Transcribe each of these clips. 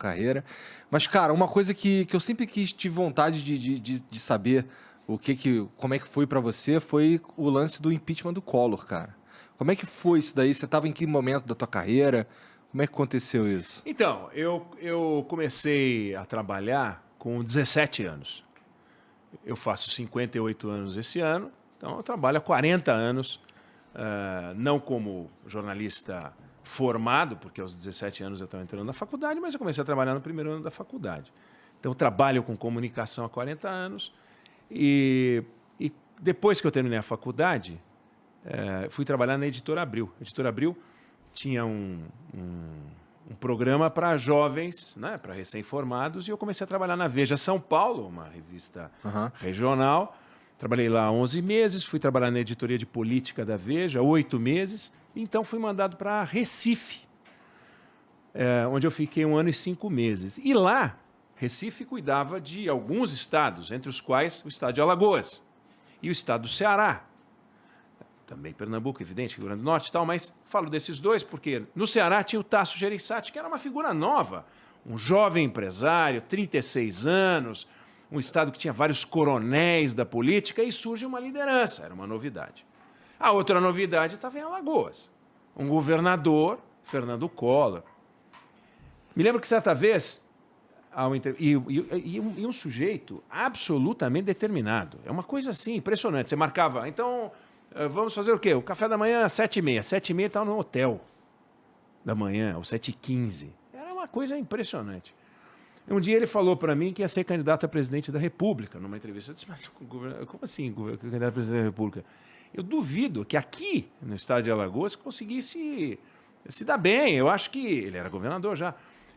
carreira. Mas, cara, uma coisa que eu sempre tive vontade de saber como é que foi pra você foi o lance do impeachment do Collor, cara. Como é que foi isso daí? Você estava em que momento da tua carreira? Como é que aconteceu isso? Então, eu comecei a trabalhar com 17 anos. Eu faço 58 anos esse ano, então eu trabalho há 40 anos, não como jornalista formado, porque aos 17 anos eu estava entrando na faculdade, mas eu comecei a trabalhar no primeiro ano da faculdade. Então, eu trabalho com comunicação há 40 anos e depois que eu terminei a faculdade, fui trabalhar na Editora Abril. A Editora Abril tinha um programa para jovens, né, para recém-formados, e eu comecei a trabalhar na Veja São Paulo, uma revista regional. Trabalhei lá 11 meses, fui trabalhar na editoria de política da Veja, 8 meses, então fui mandado para Recife, onde eu fiquei 1 ano e 5 meses. E lá, Recife cuidava de alguns estados, entre os quais o estado de Alagoas e o estado do Ceará. Também Pernambuco, evidente, Rio Grande do Norte e tal, mas falo desses dois porque no Ceará tinha o Tasso Gereissati, que era uma figura nova, um jovem empresário, 36 anos, um estado que tinha vários coronéis da política e surge uma liderança, era uma novidade. A outra novidade estava em Alagoas, um governador, Fernando Collor. Me lembro que certa vez, um sujeito absolutamente determinado, é uma coisa assim, impressionante, você marcava, então... vamos fazer o quê? O café da manhã às 7h30. 7h30 estava no hotel da manhã, ou 7h15. Era uma coisa impressionante. Um dia ele falou para mim que ia ser candidato a presidente da República, numa entrevista. Eu disse, mas como assim candidato a presidente da República? Eu duvido que aqui, no estado de Alagoas, conseguisse se dar bem. Eu acho que... Ele era governador já.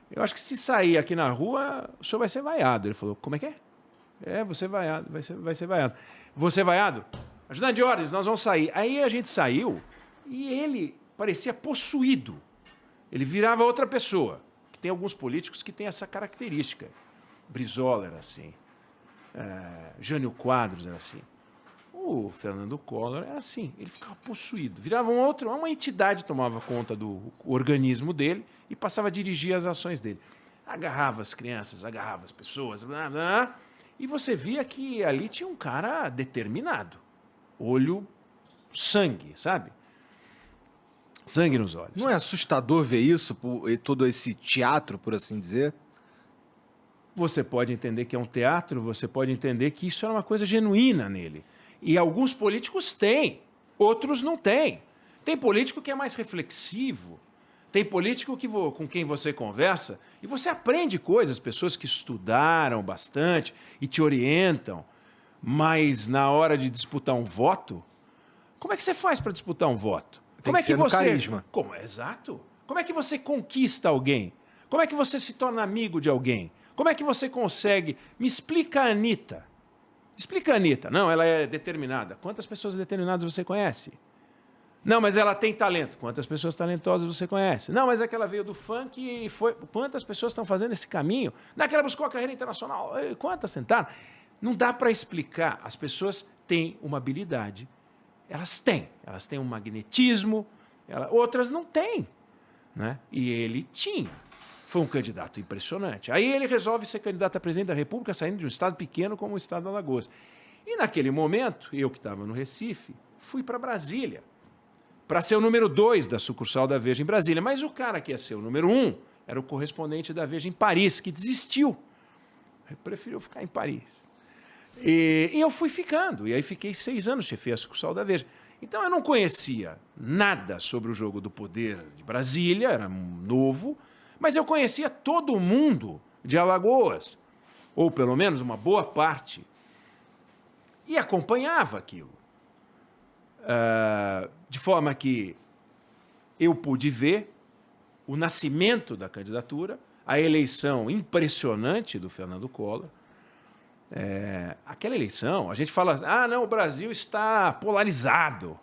Eu acho que se sair aqui na rua, o senhor vai ser vaiado. Ele falou, como é que é? Você vaiado, vai ser vaiado. Você vaiado? Ajudante de ordens, nós vamos sair. Aí a gente saiu e ele parecia possuído. Ele virava outra pessoa. Tem alguns políticos que têm essa característica. Brizola era assim. Jânio Quadros era assim. O Fernando Collor era assim. Ele ficava possuído. Virava uma entidade tomava conta do organismo dele e passava a dirigir as ações dele. Agarrava as crianças, agarrava as pessoas. Blá, blá, e você via que ali tinha um cara determinado. Olho, sangue, sabe? Sangue nos olhos. Não é assustador ver isso, todo esse teatro, por assim dizer? Você pode entender que é um teatro, você pode entender que isso era uma coisa genuína nele. E alguns políticos têm, outros não têm. Tem político que é mais reflexivo, tem político com quem você conversa e você aprende coisas, pessoas que estudaram bastante e te orientam. Mas na hora de disputar um voto, como é que você faz para disputar um voto? Tem que ser no carisma. Exato. Como é que você conquista alguém? Como é que você se torna amigo de alguém? Como é que você consegue? Me explica a Anitta. Explica a Anitta. Não, ela é determinada. Quantas pessoas determinadas você conhece? Não, mas ela tem talento. Quantas pessoas talentosas você conhece? Não, mas é que ela veio do funk e foi... Quantas pessoas estão fazendo esse caminho? Não é que ela buscou a carreira internacional. Quantas tentaram? Não dá para explicar. As pessoas têm uma habilidade. Elas têm um magnetismo, outras não têm. Né? E ele tinha. Foi um candidato impressionante. Aí ele resolve ser candidato a presidente da República, saindo de um estado pequeno como o estado de Alagoas. E naquele momento, eu que estava no Recife, fui para Brasília, para ser o número 2 da sucursal da Veja em Brasília. Mas o cara que ia ser o número 1 era o correspondente da Veja em Paris, que desistiu. Ele preferiu ficar em Paris. E eu fui ficando, e aí fiquei 6 anos, chefei a sucursal da Veja. Então eu não conhecia nada sobre o jogo do poder de Brasília, era novo, mas eu conhecia todo mundo de Alagoas, ou pelo menos uma boa parte, e acompanhava aquilo. De forma que eu pude ver o nascimento da candidatura, a eleição impressionante do Fernando Collor. Aquela eleição, a gente fala, não, o Brasil está polarizado.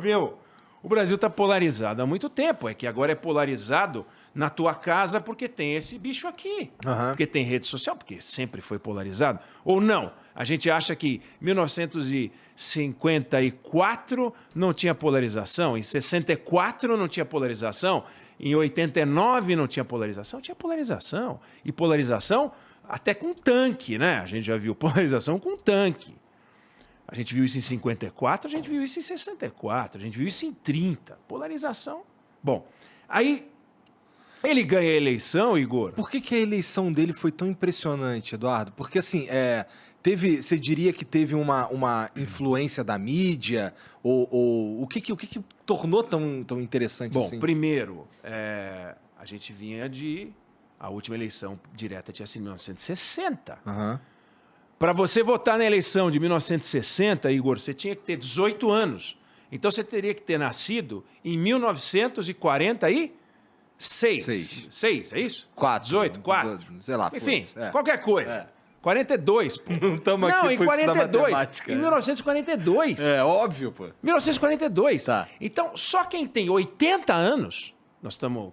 Meu, o Brasil está polarizado há muito tempo, é que agora é polarizado na tua casa porque tem esse bicho aqui. Aham. Porque tem rede social, porque sempre foi polarizado. Ou não, a gente acha que 1954 não tinha polarização, em 64 não tinha polarização, em 89 não tinha polarização. Tinha polarização. E polarização até com tanque, né? A gente já viu polarização com tanque. A gente viu isso em 54, a gente viu isso em 64, a gente viu isso em 30. Polarização. Bom, aí ele ganha a eleição, Igor. Por que a eleição dele foi tão impressionante, Eduardo? Porque, assim, você diria que teve uma influência da mídia? Ou o que tornou tão interessante Bom, assim? primeiro, a gente vinha de... A última eleição direta tinha sido em 1960. Aham. Para você votar na eleição de 1960, Igor, você tinha que ter 18 anos. Então você teria que ter nascido em 1946. Seis, é isso? 4. 18, 4. Sei lá, Enfim, foda-se. qualquer coisa. 42, pô. Não estamos Não, aqui em por isso da 42. matemática. Em 1942. É óbvio, pô. 1942. Tá. Então, só quem tem 80 anos, nós estamos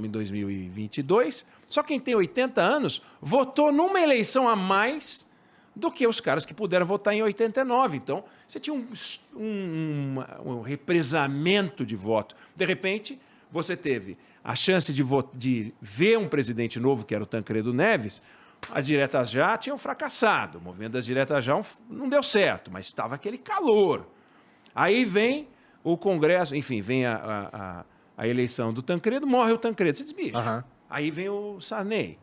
em 2022, só quem tem 80 anos votou numa eleição a mais do que os caras que puderam votar em 89. Então, você tinha um represamento de voto. De repente, você teve a chance de ver um presidente novo, que era o Tancredo Neves. As diretas já tinham fracassado. O movimento das diretas já não deu certo, mas estava aquele calor. Aí vem o Congresso, enfim, vem a eleição do Tancredo, morre o Tancredo. Você diz, bicho. Aham. Aí vem o Sarney.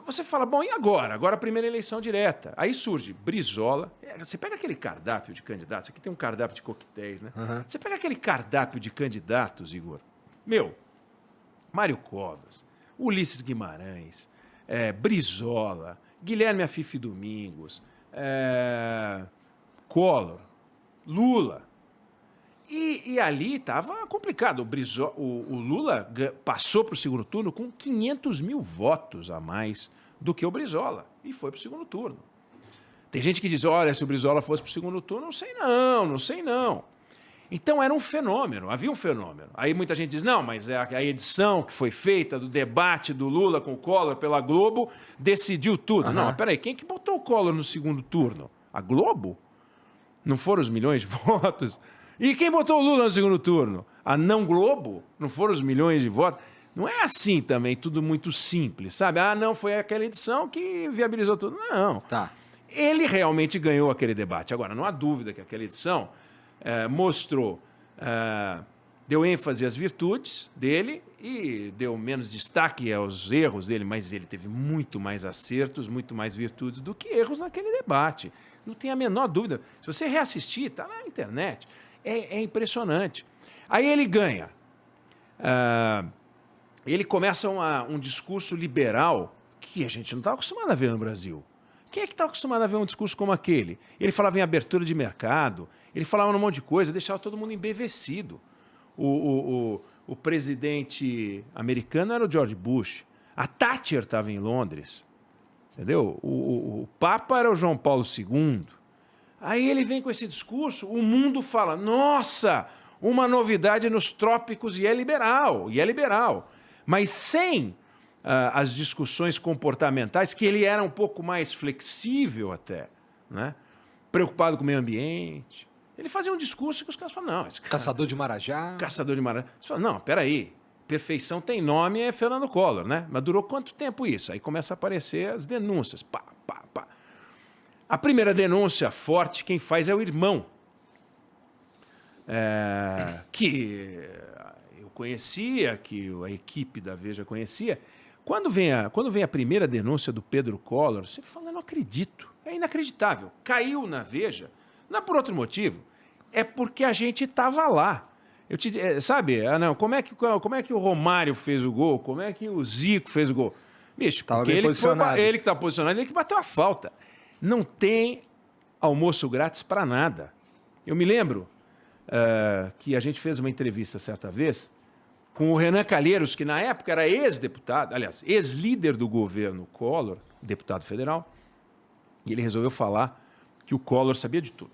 Você fala, bom, e agora? Agora a primeira eleição direta. Aí surge Brizola. Você pega aquele cardápio de candidatos, aqui tem um cardápio de coquetéis, né? Aham. Você pega aquele cardápio de candidatos, Igor. Meu, Mário Covas, Ulisses Guimarães, Brizola, Guilherme Afife Domingos, Collor, Lula. E ali estava complicado. O Lula passou para o segundo turno com 500 mil votos a mais do que o Brizola. E foi para o segundo turno. Tem gente que diz, olha, se o Brizola fosse para o segundo turno, não sei não. Então era um fenômeno, havia um fenômeno. Aí muita gente diz, não, mas a edição que foi feita do debate do Lula com o Collor pela Globo decidiu tudo. Aham. Não, mas peraí, quem que botou o Collor no segundo turno? A Globo? Não foram os milhões de votos? E quem botou o Lula no segundo turno? A não Globo? Não foram os milhões de votos? Não é assim também, tudo muito simples, sabe? Ah, não, foi aquela edição que viabilizou tudo. Não. Tá. Ele realmente ganhou aquele debate. Agora, não há dúvida que aquela edição mostrou, deu ênfase às virtudes dele e deu menos destaque aos erros dele, mas ele teve muito mais acertos, muito mais virtudes do que erros naquele debate. Não tem a menor dúvida. Se você reassistir, está na internet. É impressionante. Aí ele ganha. Ele começa um discurso liberal que a gente não está acostumado a ver no Brasil. Quem é que está acostumado a ver um discurso como aquele? Ele falava em abertura de mercado, ele falava um monte de coisa, deixava todo mundo embevecido. O presidente americano era o George Bush. A Thatcher estava em Londres. Entendeu? O Papa era o João Paulo II. Aí ele vem com esse discurso, o mundo fala, nossa, uma novidade nos trópicos e é liberal. Mas sem as discussões comportamentais, que ele era um pouco mais flexível até, né? Preocupado com o meio ambiente. Ele fazia um discurso que os caras falam, não, esse cara... Caçador de Marajá. Caçador de Marajá. Você fala, não, peraí, perfeição tem nome, é Fernando Collor, né? Mas durou quanto tempo isso? Aí começa a aparecer as denúncias, pá. A primeira denúncia forte, quem faz é o irmão, que eu conhecia, que a equipe da Veja conhecia. Quando vem a primeira denúncia do Pedro Collor, você fala, eu não acredito, é inacreditável. Caiu na Veja, não é por outro motivo, é porque a gente estava lá. Sabe, como é que o Romário fez o gol, como é que o Zico fez o gol? Bicho, Tava porque bem posicionado. ele que está posicionado, ele que bateu a falta. Não tem almoço grátis para nada. Eu me lembro que a gente fez uma entrevista certa vez com o Renan Calheiros, que na época era ex-deputado, aliás, ex-líder do governo Collor, deputado federal, e ele resolveu falar que o Collor sabia de tudo.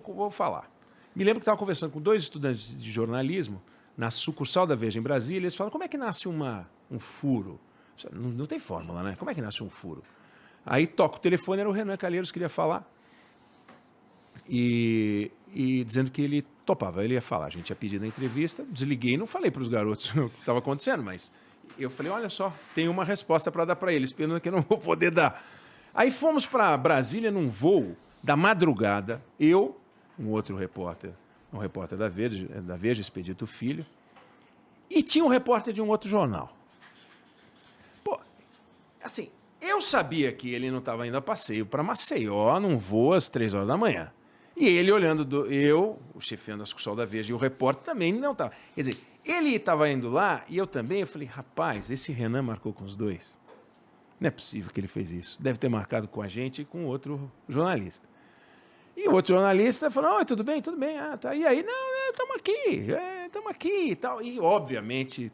Vou falar. Me lembro que estava conversando com 2 estudantes de jornalismo na sucursal da Veja em Brasília, eles falam, como é que nasce um furo? Não tem fórmula, né? Como é que nasce um furo? Aí toca o telefone, era o Renan Calheiros que queria falar. E dizendo que ele topava, ele ia falar. A gente tinha pedido a entrevista, desliguei e não falei para os garotos o que estava acontecendo, mas eu falei, olha só, tem uma resposta para dar para eles, pena que eu não vou poder dar. Aí fomos para Brasília num voo da madrugada, eu, um outro repórter, um repórter da Veja, Expedito Filho, e tinha um repórter de um outro jornal. Pô, assim, eu sabia que ele não estava indo a passeio para Maceió, num voo às 3 horas da manhã. E ele olhando, o chefiano da sucursal da Veja e o repórter também não estava. Quer dizer, ele estava indo lá e eu também. Eu falei, rapaz, esse Renan marcou com os dois. Não é possível que ele fez isso. Deve ter marcado com a gente e com outro jornalista. E o outro jornalista falou, oi, tudo bem? Tudo bem. Ah, tá. E aí, não, estamos aqui e tal. E, obviamente,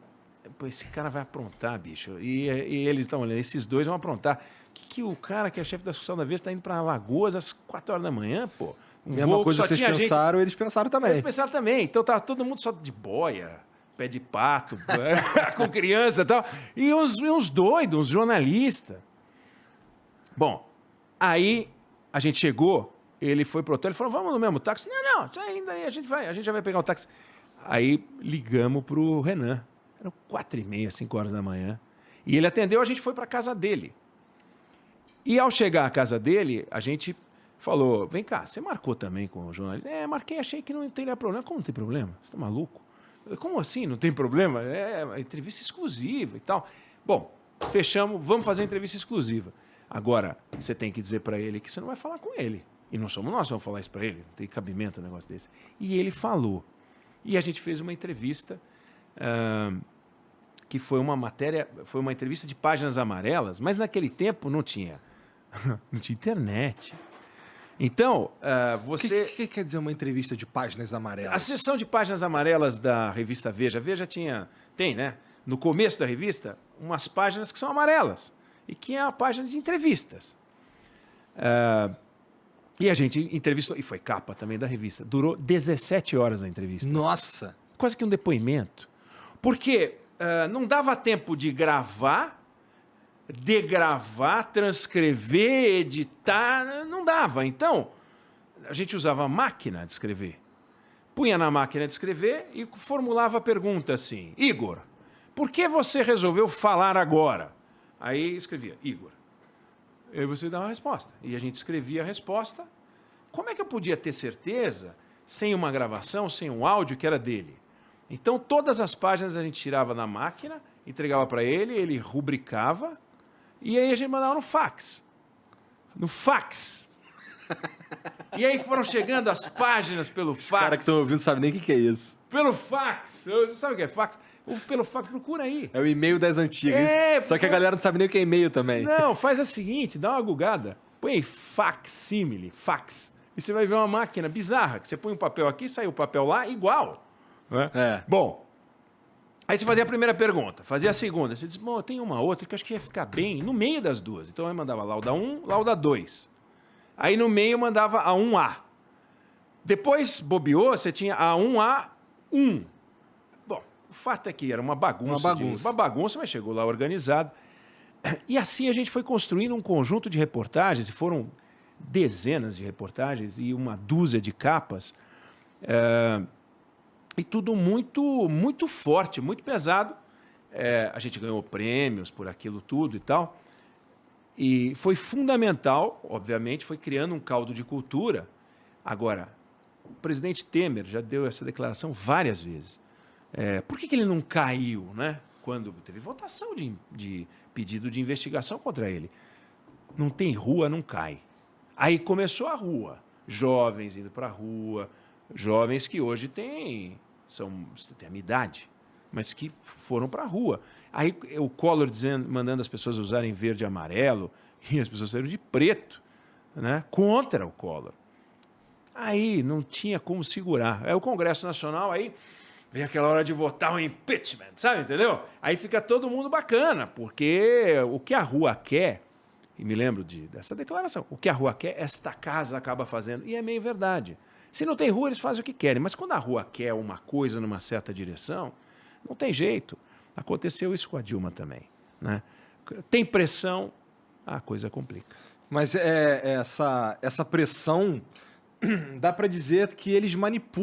pô, esse cara vai aprontar, bicho. E eles estão olhando, esses dois vão aprontar. Que o cara que é chefe da sucursal da Veja está indo para Alagoas às 4 horas da manhã, pô. Mesma coisa que vocês pensaram, eles pensaram também. Eles pensaram também. Então tá todo mundo só de boia, pé de pato, com criança e tal. E uns doidos, uns jornalistas. Bom, aí a gente chegou, ele foi pro hotel, ele falou, vamos no mesmo táxi? Não, ainda aí a gente já vai pegar o táxi. Aí ligamos pro Renan. Eram 4h30, 5 horas da manhã. E ele atendeu, a gente foi pra casa dele. E ao chegar à casa dele, a gente falou, vem cá, você marcou também com o jornalista? Marquei, achei que não teria problema. Como não tem problema? Você tá maluco? Como assim não tem problema? É entrevista exclusiva e tal. Bom, fechamos, vamos fazer a entrevista exclusiva. Agora, você tem que dizer para ele que você não vai falar com ele. E não somos nós que vamos falar isso para ele. Não tem cabimento um negócio desse. E ele falou. E a gente fez uma entrevista que foi uma matéria, foi uma entrevista de páginas amarelas, mas naquele tempo não tinha internet. Então, você... O que quer dizer uma entrevista de páginas amarelas? A seção de páginas amarelas da revista Veja. A Veja tem, né? No começo da revista, umas páginas que são amarelas. E que é a página de entrevistas. E a gente entrevistou, e foi capa também da revista. Durou 17 horas a entrevista. Nossa! Quase que um depoimento. Porque não dava tempo de gravar, degravar, transcrever, editar, não dava. Então, a gente usava a máquina de escrever. Punha na máquina de escrever e formulava a pergunta assim, Igor, por que você resolveu falar agora? Aí escrevia, Igor. Aí você dava a resposta. E a gente escrevia a resposta. Como é que eu podia ter certeza, sem uma gravação, sem um áudio, que era dele? Então, todas as páginas a gente tirava na máquina, entregava para ele, ele rubricava, e aí a gente mandava no fax. No fax. E aí foram chegando as páginas pelo fax. Os caras que estão ouvindo não sabem nem o que é isso. Pelo fax. Você sabe o que é fax? Pelo fax, procura aí. É o e-mail das antigas. Só que a galera não sabe nem o que é e-mail também. Não, faz o seguinte, dá uma gugada. Põe aí facsímile, fax. E você vai ver uma máquina bizarra, que você põe um papel aqui, sai o papel lá, igual. Né? Bom, aí você fazia a primeira pergunta, fazia a segunda. Você diz, bom, tem uma outra que eu acho que ia ficar bem no meio das duas. Então eu mandava lauda 1, lauda 2. Aí no meio eu mandava a 1A. Depois, bobeou, você tinha a 1A1. Bom, o fato é que era uma bagunça. Uma bagunça, mas chegou lá organizado. E assim a gente foi construindo um conjunto de reportagens, e foram dezenas de reportagens e uma dúzia de capas. E tudo muito, muito forte, muito pesado. A gente ganhou prêmios por aquilo tudo e tal. E foi fundamental, obviamente, foi criando um caldo de cultura. Agora, o presidente Temer já deu essa declaração várias vezes. Por que ele não caiu, né? Quando teve votação de pedido de investigação contra ele? Não tem rua, não cai. Aí começou a rua. Jovens indo para a rua, jovens que hoje têm a minha idade, mas que foram para a rua. Aí o Collor mandando as pessoas usarem verde e amarelo, e as pessoas saíram de preto, né, contra o Collor. Aí não tinha como segurar. Aí o Congresso Nacional, aí vem aquela hora de votar o impeachment, sabe, entendeu? Aí fica todo mundo bacana, porque o que a rua quer, e me lembro dessa declaração, o que a rua quer, esta casa acaba fazendo. E é meio verdade. Se não tem rua, eles fazem o que querem. Mas quando a rua quer uma coisa numa certa direção, não tem jeito. Aconteceu isso com a Dilma também, né? Tem pressão, a coisa complica. Mas essa pressão, dá para dizer que eles manipulam